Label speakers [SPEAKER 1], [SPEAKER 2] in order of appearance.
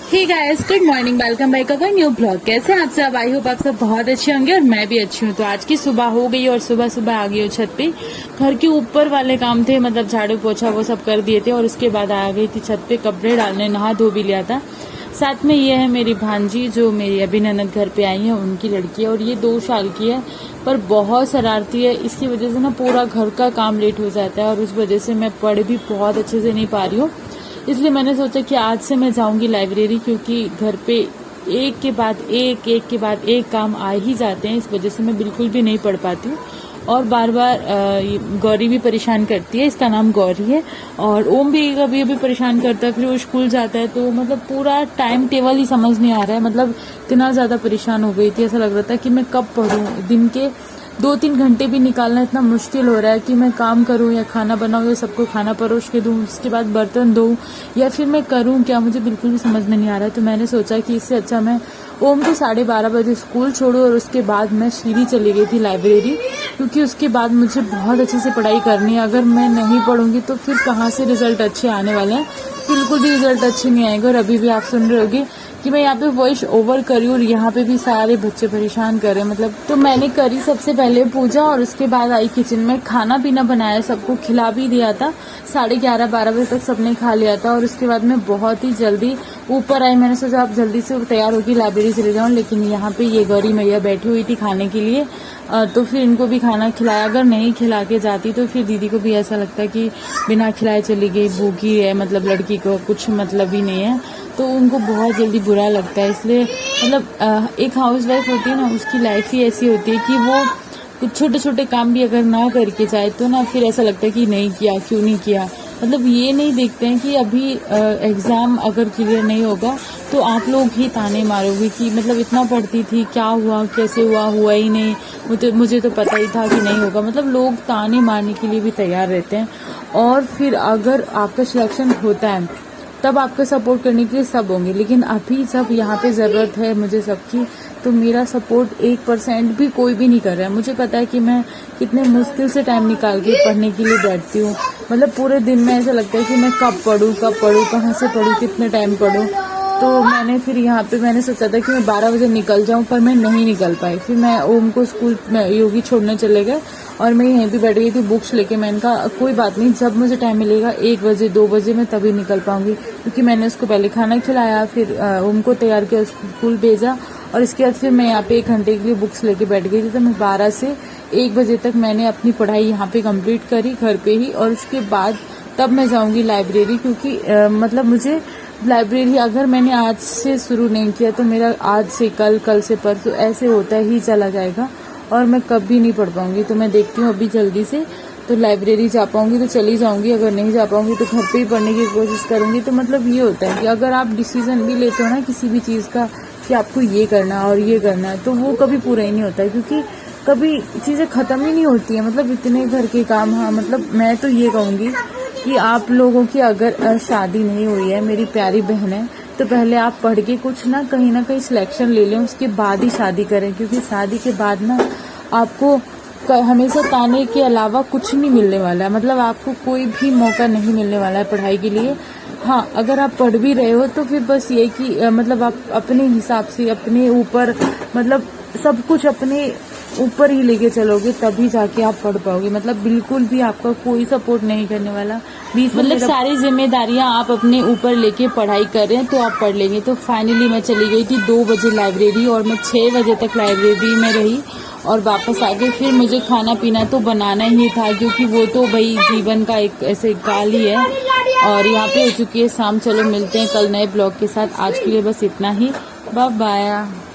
[SPEAKER 1] Hey guys, good morning, welcome back our new blog. कैसे हैं आप सब? आई होप आप सब बहुत अच्छे होंगे और मैं भी अच्छी हूँ। तो आज की सुबह हो गई और सुबह सुबह आ गई हूँ छत पे। घर के ऊपर वाले काम थे, मतलब झाड़ू पोछा वो सब कर दिए थे और उसके बाद आ गई थी छत पे कपड़े डालने, नहा धो भी लिया था। साथ में ये है मेरी भांजी जो मेरी अभी ननद घर पे आई है, उनकी लड़की है और ये 2 साल की है, पर बहुत शरारती है। इसकी वजह से ना पूरा घर का काम लेट हो जाता है और उस वजह से मैं पढ़ भी बहुत अच्छे से नहीं पा रही हूँ। इसलिए मैंने सोचा कि आज से मैं जाऊंगी लाइब्रेरी, क्योंकि घर पे एक के बाद एक काम आ ही जाते हैं। इस वजह से मैं बिल्कुल भी नहीं पढ़ पाती हूँ और बार बार गौरी भी परेशान करती है। इसका नाम गौरी है और ओम भी कभी कभी परेशान करता है। फिर वो स्कूल जाता है तो मतलब पूरा टाइम टेबल ही समझ नहीं आ रहा है। मतलब इतना ज्यादा परेशान हो गई थी, ऐसा लग रहा था कि मैं कब पढूं। दिन के 2-3 घंटे भी निकालना इतना मुश्किल हो रहा है कि मैं काम करूं या खाना बनाऊं या सबको खाना परोस के दूं, उसके बाद बर्तन धोऊं या फिर मैं करूं क्या, मुझे बिल्कुल भी समझ में नहीं आ रहा है। तो मैंने सोचा कि इससे अच्छा मैं ओम को 12:30 बजे स्कूल छोड़ूं और उसके बाद मैं सीधी चली गई थी लाइब्रेरी, क्योंकि उसके बाद मुझे बहुत अच्छे से पढ़ाई करनी है। अगर मैं नहीं पढ़ूंगी तो फिर कहाँ से रिजल्ट अच्छे आने वाले हैं, बिल्कुल भी रिजल्ट अच्छे नहीं आएंगे। और अभी भी आप सुन रहे होगे कि मैं यहाँ पे वॉइस ओवर करी और यहाँ पे भी सारे बच्चे परेशान कर रहे हैं। मतलब तो मैंने करी सबसे पहले पूजा और उसके बाद आई किचन में, खाना पीना बनाया, सबको खिला भी दिया था। 11:30-12 बजे तक सबने खा लिया था और उसके बाद मैं बहुत ही जल्दी ऊपर आई। मैंने सोचा आप जल्दी से तैयार होकर लाइब्रेरी चले जाऊं, लेकिन यहाँ पे ये गौरी मैया बैठी हुई थी खाने के लिए, तो फिर इनको भी खाना खिलाया। अगर नहीं खिला के जाती तो फिर दीदी को भी ऐसा लगता कि बिना खिलाए चली गई, भूखी है, मतलब लड़की को कुछ मतलब ही नहीं है, तो उनको बहुत जल्दी बुरा लगता है। इसलिए मतलब एक हाउसवाइफ होती है ना, उसकी लाइफ ही ऐसी होती है कि वो कुछ छोटे छोटे काम भी अगर ना करके जाए तो ना फिर ऐसा लगता है कि नहीं किया, क्यों नहीं किया। मतलब ये नहीं देखते हैं कि अभी एग्जाम अगर क्लियर नहीं होगा तो आप लोग ही ताने मारोगे कि मतलब इतना पढ़ती थी, क्या हुआ, कैसे हुआ, हुआ ही नहीं, मुझे तो पता ही था कि नहीं होगा। मतलब लोग ताने मारने के लिए भी तैयार रहते हैं। और फिर अगर आपका सिलेक्शन होता है तब आपका सपोर्ट करने के लिए सब होंगे, लेकिन अभी जब यहाँ पे ज़रूरत है मुझे सबकी, तो मेरा सपोर्ट 1% भी कोई भी नहीं कर रहा है। मुझे पता है कि मैं कितने मुश्किल से टाइम निकाल के पढ़ने के लिए बैठती हूँ। मतलब पूरे दिन में ऐसा लगता है कि मैं कब पढूं, कहाँ से पढूं, कितने टाइम पढूं। तो मैंने फिर यहाँ पे मैंने सोचा था कि मैं 12 बजे निकल जाऊँ, पर मैं नहीं निकल पाई। फिर मैं ओम को स्कूल में योगी छोड़ने चले गए और मैं यहीं पे बैठ गई थी बुक्स लेके। मैंने कहा कोई बात नहीं, जब मुझे टाइम मिलेगा 1 बजे 2 बजे मैं तभी निकल पाऊंगी, क्योंकि मैंने उसको पहले खाना खिलाया, फिर ओम को तैयार किया, स्कूल भेजा और इसके बाद फिर मैं यहाँ पे 1 घंटे के लिए बुक्स लेके बैठ गई थी। तो मैं 12 से 1 बजे तक मैंने अपनी पढ़ाई यहाँ पे कंप्लीट करी घर पे ही, और उसके बाद तब मैं जाऊंगी लाइब्रेरी, क्योंकि मतलब मुझे लाइब्रेरी अगर मैंने आज से शुरू नहीं किया तो मेरा आज से कल से परसों ऐसे होता ही चला जाएगा और मैं कभी नहीं पढ़ पाऊंगी। तो मैं देखती हूँ अभी जल्दी से तो लाइब्रेरी जा पाऊंगी तो चली जाऊंगी, अगर नहीं जा पाऊंगी तो घर पे ही पढ़ने की कोशिश करूंगी। तो मतलब ये होता है कि अगर आप डिसीजन भी लेते हो ना किसी भी चीज़ का कि आपको ये करना और ये करना है, तो वो कभी पूरा ही नहीं होता है, क्योंकि कभी चीज़ें ख़त्म ही नहीं होती है। मतलब इतने घर के काम। हाँ, मतलब मैं तो ये कहूँगी कि आप लोगों की अगर शादी नहीं हुई है, मेरी प्यारी बहन है, तो पहले आप पढ़ के कुछ ना कहीं सिलेक्शन ले लें, उसके बाद ही शादी करें, क्योंकि शादी के बाद ना आपको हमेशा ताने के अलावा कुछ नहीं मिलने वाला है। मतलब आपको कोई भी मौका नहीं मिलने वाला है पढ़ाई के लिए। हाँ, अगर आप पढ़ भी रहे हो तो फिर बस ये कि मतलब आप अपने हिसाब से अपने ऊपर, मतलब सब कुछ अपने ऊपर ही लेके चलोगे तभी जाके आप पढ़ पाओगे। मतलब बिल्कुल भी आपका कोई सपोर्ट नहीं करने वाला। मतलब सारी जिम्मेदारियां आप अपने ऊपर लेके पढ़ाई कर रहे हैं तो आप पढ़ लेंगे। तो फाइनली मैं चली गई थी 2 बजे लाइब्रेरी और मैं 6 बजे तक लाइब्रेरी में रही और वापस आ गई। फिर मुझे खाना पीना तो बनाना ही था, क्योंकि वो तो भाई जीवन का एक ऐसे काल ही है। और यहाँ पे हो चुकी है शाम। चलो मिलते हैं कल नए ब्लॉग के साथ। आज के लिए बस इतना ही, बाय बाय।